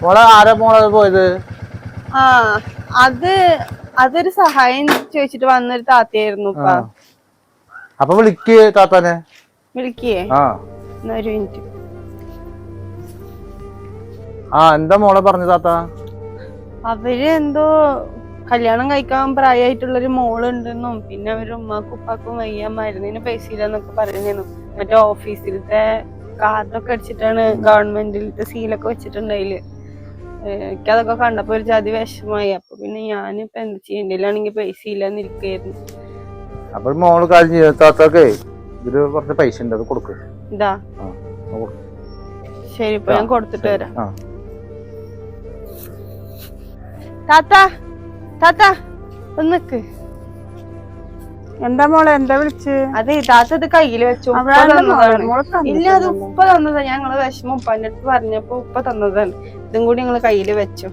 മോളെ ആരാ മോളെ പോയത്? ആ അതൊരു സഹായം ചോദിച്ചിട്ട് വന്നൊരു താത്തയായിരുന്നു. അപ്പൊ വിളിക്ക് താത്താനെ. വിളിക്കേ? ആ ഒരു മിനിറ്റ്. എന്താ മോളെ പറഞ്ഞു താത്ത? അവര് എന്തോ കല്യാണം കഴിക്കാൻ പ്രായമായിട്ടുള്ളൊരു മോളുണ്ടെന്നും പിന്നെ അവര് ഉമ്മാക്കും ഉപ്പാക്കും വയ്യ, മരുന്നിന് പൈസ ഇല്ലെന്നൊക്കെ പറയുന്നു. മറ്റേ ഓഫീസിലത്തെ കാർഡൊക്കെ അടിച്ചിട്ടാണ്, ഗവൺമെന്റിലത്തെ സീലൊക്കെ വെച്ചിട്ടുണ്ടായില്. എനിക്കതൊക്കെ കണ്ടപ്പോ ഒരു ജാതി വിഷമായി. അപ്പൊ പിന്നെ ഞാനിപ്പോ എന്താ ചെയ്യണ്ടില്ലാണെങ്കിൽ പൈസ ഇല്ലെന്ന് ഇരിക്കായിരുന്നു. അപ്പൊ മോള് കാര്യം ചെയ്യ, താത്താക്കേ ഇതില് കുറച്ച് പൈസ ഉണ്ട്, അത് കൊടുക്ക്. ഇതാ ശരി, ഇപ്പൊ ഞാൻ കൊടുത്തിട്ട് വരാം. താത്ത ഒന്നിക്ക്. എന്താ മോളെ, എന്താ വിളിച്ച്? അതെ താത്ത ഇത് കയ്യില് വെച്ചു. ഇല്ല, അത് ഉപ്പ തന്നതാ. ഞങ്ങള് വിഷമം ഉപ്പാന്റെ അടുത്ത് പറഞ്ഞപ്പോ ഉപ്പ തന്നതാണ്. ഇതും കൂടി ഞങ്ങള് കയ്യില് വെച്ചു.